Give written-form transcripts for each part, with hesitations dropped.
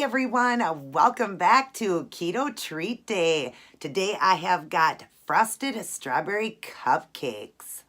everyone, welcome back to Keto Treat Day. Today I have got frosted strawberry cupcakes.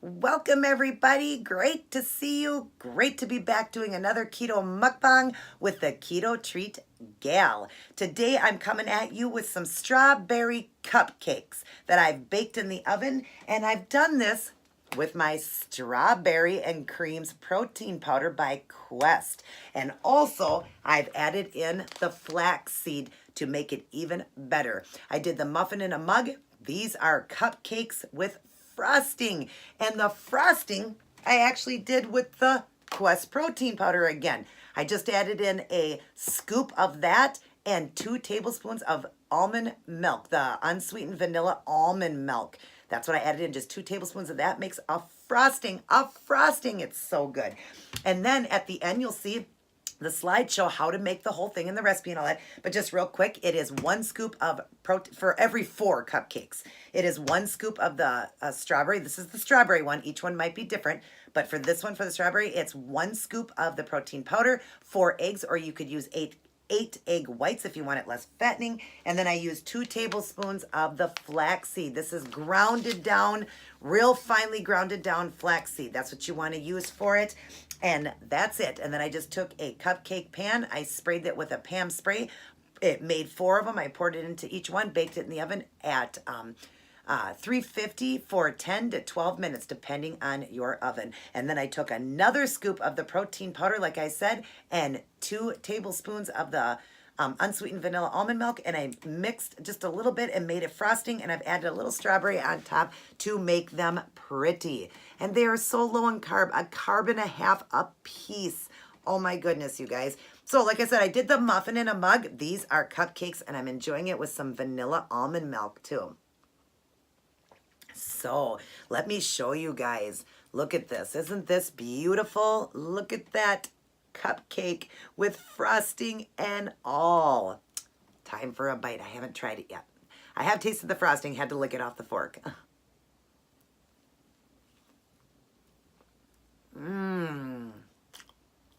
Welcome everybody, great to see you, great to be back doing another keto mukbang with the Keto Treat Gal. Today I'm coming at you with some strawberry cupcakes that I've baked in the oven, and I've done this with my strawberry and creams protein powder by Quest. And also I've added in the flaxseed to make it even better. I did the muffin in a mug. These are cupcakes with frosting, and the frosting I actually did with the Quest protein powder again. I just added in a scoop of that and 2 tablespoons of almond milk, the unsweetened vanilla almond milk. That's what I added in, just 2 tablespoons of that makes a frosting. It's so good. And then at the end, you'll see the slideshow how to make the whole thing in the recipe and all that. But just real quick, it is 1 scoop of protein for every 4 cupcakes. It is 1 scoop of the strawberry. This is the strawberry one. Each one might be different. But for this one, for the strawberry, it's 1 scoop of the protein powder, 4 eggs, or you could use 8 egg whites if you want it less fattening. And then I use 2 tablespoons of the flaxseed. This is grounded down, real finely grounded down flaxseed. That's what you want to use for it. And that's it. And then I just took a cupcake pan. I sprayed it with a Pam spray. It made 4 of them. I poured it into each one, baked it in the oven at 350 for 10 to 12 minutes, depending on your oven. And then I took another scoop of the protein powder, like I said, and 2 tablespoons of the unsweetened vanilla almond milk, and I mixed just a little bit and made it frosting, and I've added a little strawberry on top to make them pretty. And they are so low in carb, a carb and a half a piece. Oh my goodness, you guys. So like I said, I did the muffin in a mug. These are cupcakes, and I'm enjoying it with some vanilla almond milk too. So let me show you guys. Look at this. Isn't this beautiful? Look at that cupcake with frosting and all. Time for a bite. I haven't tried it yet. I have tasted the frosting, had to lick it off the fork.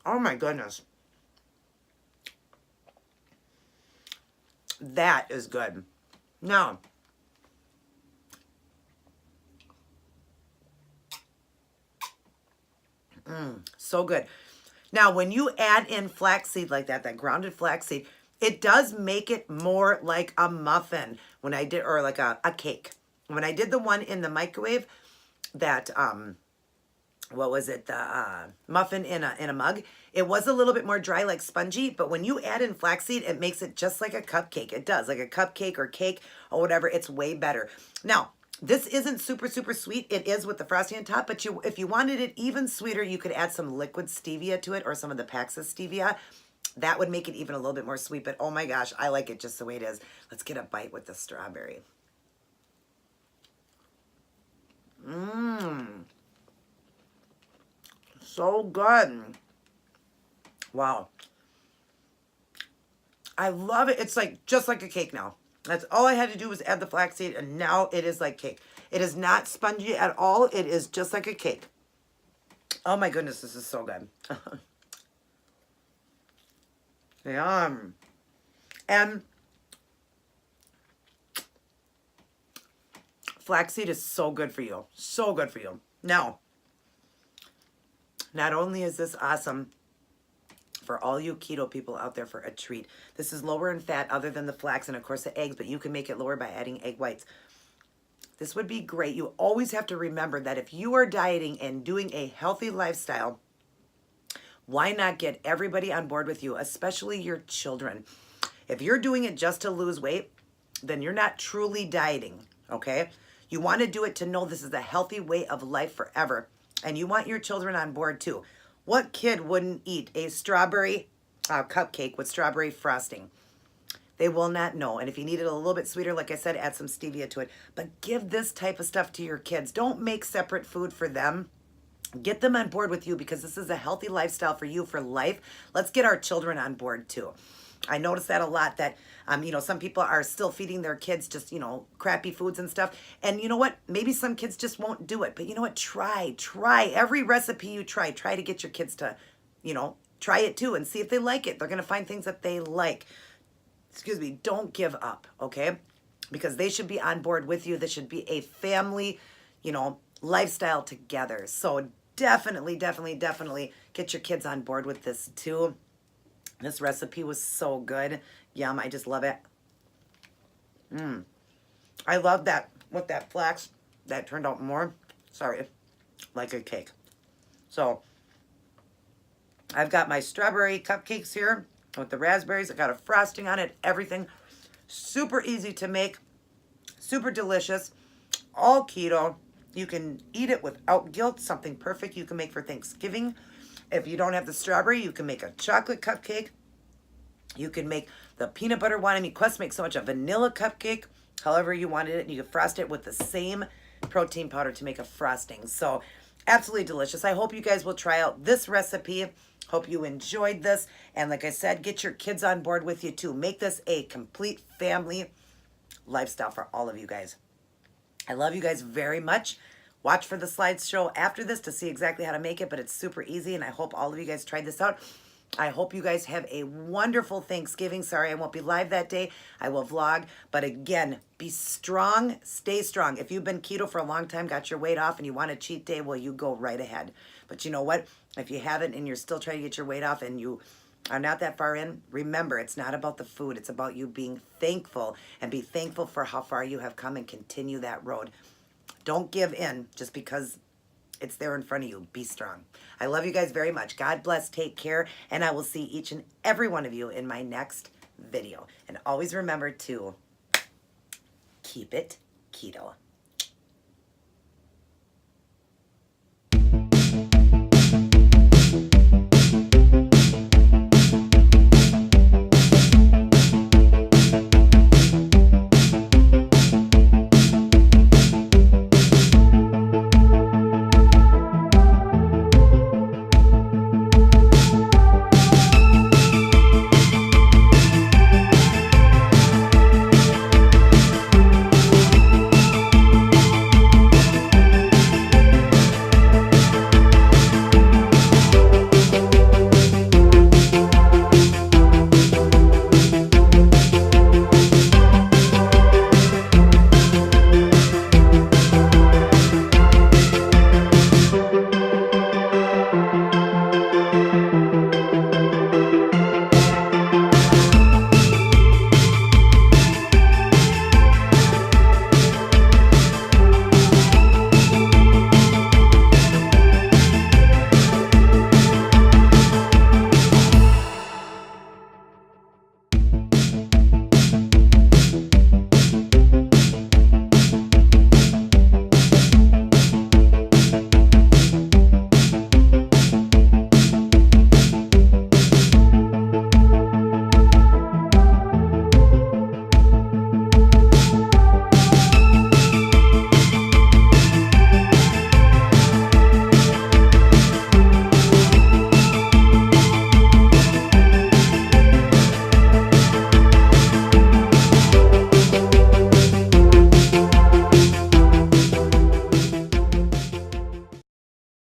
Oh my goodness. That is good. Now, so good. Now, when you add in flaxseed like that grounded flaxseed, it does make it more like a muffin when I did, or like a cake. When I did the one in the microwave, that, what was it, the muffin in a mug, it was a little bit more dry, like spongy, but when you add in flaxseed, it makes it just like a cupcake. It does, like a cupcake or cake or whatever. It's way better. Now, this isn't super, super sweet. It is with the frosting on top, but if you wanted it even sweeter, you could add some liquid stevia to it or some of the packs of stevia. That would make it even a little bit more sweet, but oh my gosh, I like it just the way it is. Let's get a bite with the strawberry. So good. Wow. I love it. It's like just like a cake now. That's all I had to do was add the flaxseed, and now it is like cake. It is not spongy at all. It is just like a cake. Oh my goodness, this is so good. Yum. And flaxseed is so good for you. So good for you. Now, not only is this awesome for all you keto people out there for a treat, this is lower in fat other than the flax and of course the eggs, but you can make it lower by adding egg whites. This would be great. You always have to remember that if you are dieting and doing a healthy lifestyle, why not get everybody on board with you, especially your children? If you're doing it just to lose weight, then you're not truly dieting, okay? You want to do it to know this is a healthy way of life forever, and you want your children on board too. What kid wouldn't eat a strawberry cupcake with strawberry frosting? They will not know. And if you need it a little bit sweeter, like I said, add some stevia to it. But give this type of stuff to your kids. Don't make separate food for them. Get them on board with you, because this is a healthy lifestyle for you for life. Let's get our children on board too. I notice that a lot, that, some people are still feeding their kids just, crappy foods and stuff. And you know what? Maybe some kids just won't do it. But you know what? Try every recipe you try. Try to get your kids to, try it too and see if they like it. They're going to find things that they like. Excuse me. Don't give up, okay? Because they should be on board with you. This should be a family, lifestyle together. So definitely get your kids on board with this too. This recipe was so good. Yum, I just love it. I love that with that flax. That turned out more, like a cake. So I've got my strawberry cupcakes here with the raspberries. I got a frosting on it, everything. Super easy to make, super delicious, all keto. You can eat it without guilt, something perfect you can make for Thanksgiving. If you don't have the strawberry, you can make a chocolate cupcake. You can make the peanut butter one. I mean, Quest makes so much, a vanilla cupcake, however you wanted it. And you can frost it with the same protein powder to make a frosting. So absolutely delicious. I hope you guys will try out this recipe. Hope you enjoyed this. And like I said, get your kids on board with you too. Make this a complete family lifestyle for all of you guys. I love you guys very much. Watch for the slideshow after this to see exactly how to make it, but it's super easy, and I hope all of you guys tried this out. I hope you guys have a wonderful Thanksgiving. Sorry, I won't be live that day. I will vlog, but again, be strong, stay strong. If you've been keto for a long time, got your weight off, and you want a cheat day, well, you go right ahead. But you know what? If you haven't and you're still trying to get your weight off and you are not that far in, remember, it's not about the food. It's about you being thankful, and be thankful for how far you have come and continue that road. Don't give in just because it's there in front of you. Be strong. I love you guys very much. God bless. Take care. And I will see each and every one of you in my next video. And always remember to keep it keto.